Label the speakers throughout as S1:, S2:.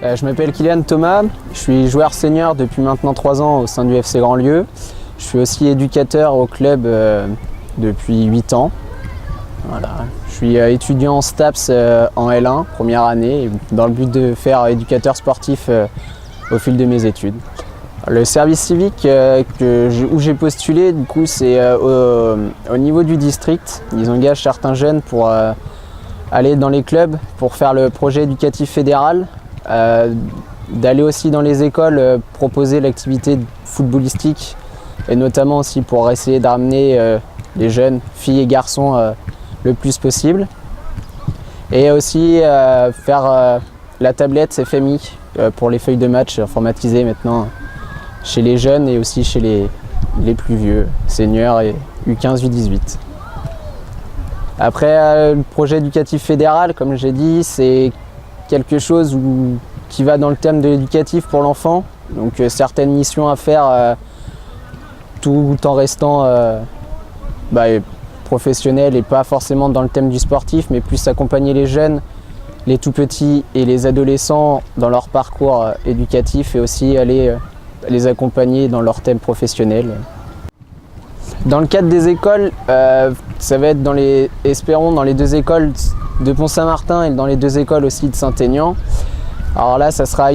S1: Je m'appelle Kylian Thomas, je suis joueur senior depuis maintenant 3 ans au sein du FC Grandlieu. Je suis aussi éducateur au club depuis 8 ans. Voilà. Je suis étudiant en STAPS en L1, première année, dans le but de faire éducateur sportif au fil de mes études. Le service civique où j'ai postulé, du coup, c'est au niveau du district. Ils engagent certains jeunes pour aller dans les clubs pour faire le projet éducatif fédéral, d'aller aussi dans les écoles proposer l'activité footballistique et notamment aussi pour essayer de ramener les jeunes filles et garçons le plus possible. Et aussi faire la tablette FMI pour les feuilles de match informatisées maintenant chez les jeunes et aussi chez les plus vieux, seniors et U15, U18. Après, le projet éducatif fédéral, comme j'ai dit, c'est quelque chose qui va dans le thème de l'éducatif pour l'enfant. Donc certaines missions à faire tout en restant professionnel et pas forcément dans le thème du sportif, mais plus accompagner les jeunes, les tout petits et les adolescents dans leur parcours éducatif et aussi aller les accompagner dans leur thème professionnel. Dans le cadre des écoles, ça va être espérons dans les 2 écoles de Pont-Saint-Martin et dans les 2 écoles aussi de Saint-Aignan. Alors là, ça sera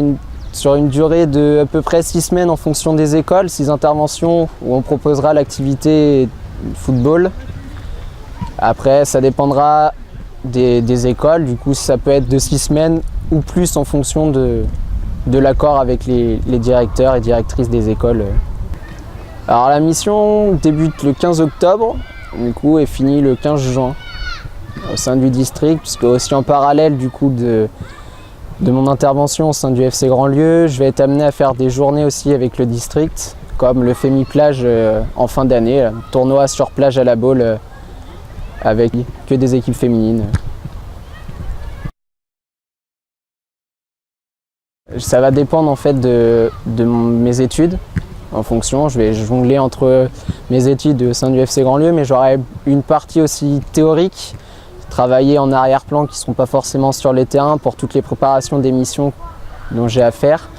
S1: sur une durée de à peu près 6 semaines en fonction des écoles, 6 interventions où on proposera l'activité football. Après, ça dépendra des écoles, du coup ça peut être de 6 semaines ou plus en fonction de l'accord avec les directeurs et directrices des écoles. Alors la mission débute le 15 octobre, du coup, et finit le 15 juin au sein du district, puisque aussi en parallèle du coup de mon intervention au sein du FC Grandlieu, je vais être amené à faire des journées aussi avec le district, comme le FEMI Plage en fin d'année, tournoi sur plage à la balle avec que des équipes féminines. Ça va dépendre en fait de mes études. En fonction, je vais jongler entre mes études au sein du FC Grandlieu, mais j'aurai une partie aussi théorique, travailler en arrière-plan qui ne seront pas forcément sur les terrains pour toutes les préparations des missions dont j'ai à faire.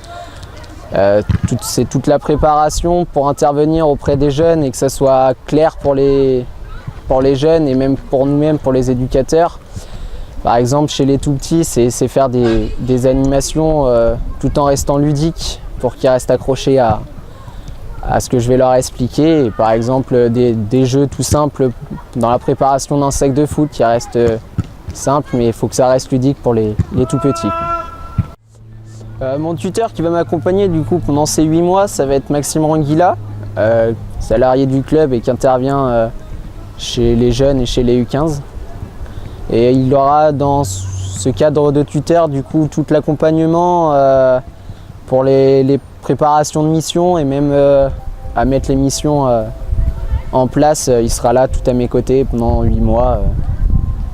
S1: C'est toute la préparation pour intervenir auprès des jeunes et que ça soit clair pour les jeunes et même pour nous-mêmes, pour les éducateurs. Par exemple, chez les tout-petits, c'est faire des animations tout en restant ludiques pour qu'ils restent accrochés à ce que je vais leur expliquer. Et par exemple, des jeux tout simples dans la préparation d'un sac de foot qui reste simple, mais il faut que ça reste ludique pour les tout petits. Mon tuteur qui va m'accompagner du coup pendant ces 8 mois, ça va être Maxime Ranguilla, salarié du club et qui intervient chez les jeunes et chez les U15. Et il aura dans ce cadre de tuteur du coup tout l'accompagnement pour les préparations de missions et même à mettre les missions en place. Il sera là tout à mes côtés pendant 8 mois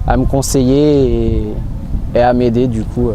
S1: à me conseiller et à m'aider du coup